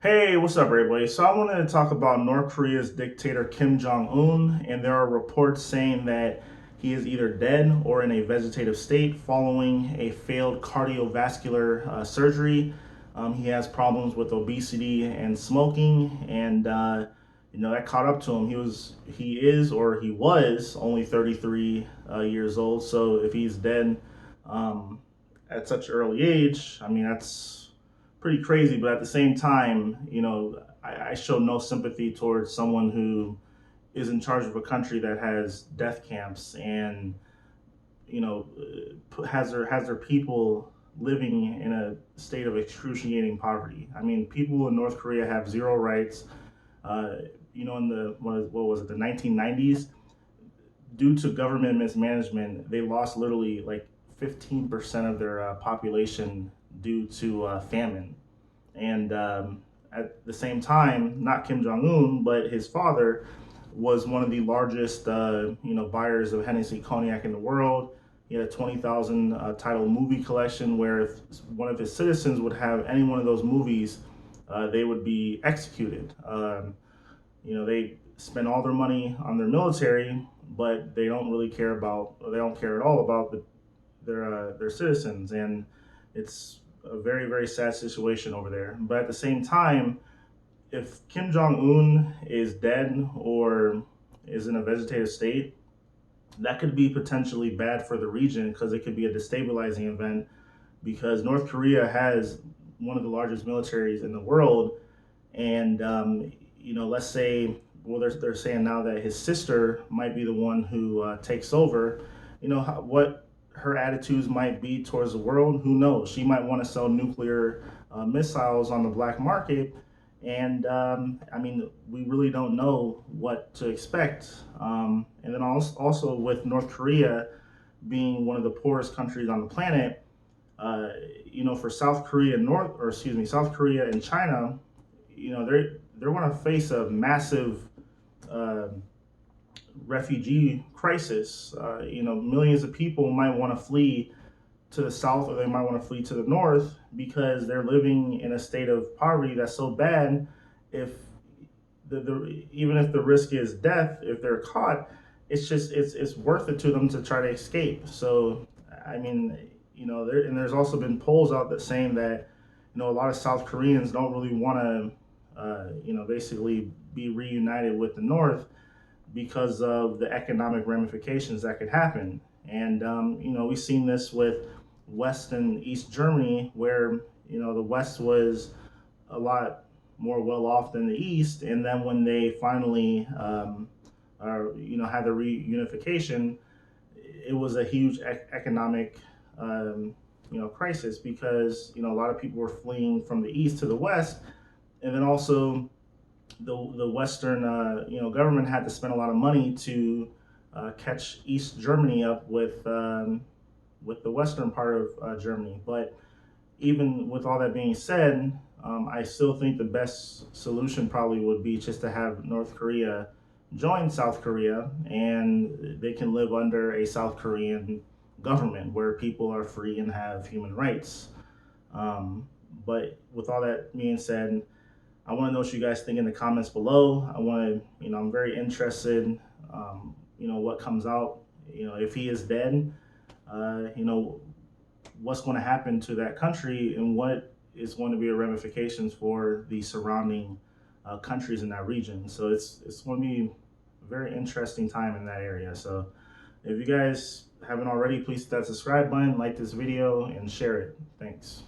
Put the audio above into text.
Hey, what's up, everybody? So I wanted to talk about North Korea's dictator Kim Jong Un, and there are reports saying that he is either dead or in a vegetative state following a failed cardiovascular surgery. He has problems with obesity and smoking, and that caught up to him. He was only 33 years old. So if he's dead um, at such an early age, I mean that's pretty crazy. But at the same time, I show no sympathy towards someone who is in charge of a country that has death camps and has their people living in a state of excruciating poverty. I mean, people in North Korea have zero rights. Uh, in the what was it, the 1990s, due to government mismanagement, they lost literally like 15% of their population due to famine. And at the same time, not Kim Jong Un, but his father was one of the largest, buyers of Hennessy cognac in the world. He had a 20,000 title movie collection where if one of his citizens would have any one of those movies, they would be executed. They spend all their money on their military, but they don't really care about, or they don't care at all about their citizens, and it's a very very sad situation over there. But at the same time, if Kim Jong Un is dead or is in a vegetative state, that could be potentially bad for the region because it could be a destabilizing event. Because North Korea has one of the largest militaries in the world, and let's say, well, they're saying now that his sister might be the one who takes over. What her attitudes might be towards the world, who knows? She might want to sell nuclear missiles on the black market, and I mean, we really don't know what to expect. And then also with North Korea being one of the poorest countries on the planet, uh, for South Korea and China, they're going to face a massive uh, refugee crisis. Millions of people might want to flee to the south, or they might want to flee to the north because they're living in a state of poverty that's so bad. If even if the risk is death, if they're caught, it's worth it to them to try to escape. So I mean, there's also been polls out that saying that a lot of South Koreans don't really want to basically be reunited with the North because of the economic ramifications that could happen. And we've seen this with West and East Germany, where the West was a lot more well off than the East, and then when they finally had the reunification, it was a huge economic crisis because a lot of people were fleeing from the East to the West, and then also the Western government had to spend a lot of money to catch East Germany up with the western part of Germany. But even with all that being said, I still think the best solution probably would be just to have North Korea join South Korea, and they can live under a South Korean government where people are free and have human rights. But with all that being said, I want to know what you guys think in the comments below. I'm very interested, what comes out. If he is dead, what's going to happen to that country and what is going to be the ramifications for the surrounding countries in that region. So it's going to be a very interesting time in that area. So if you guys haven't already, please hit that subscribe button, like this video, and share it. Thanks.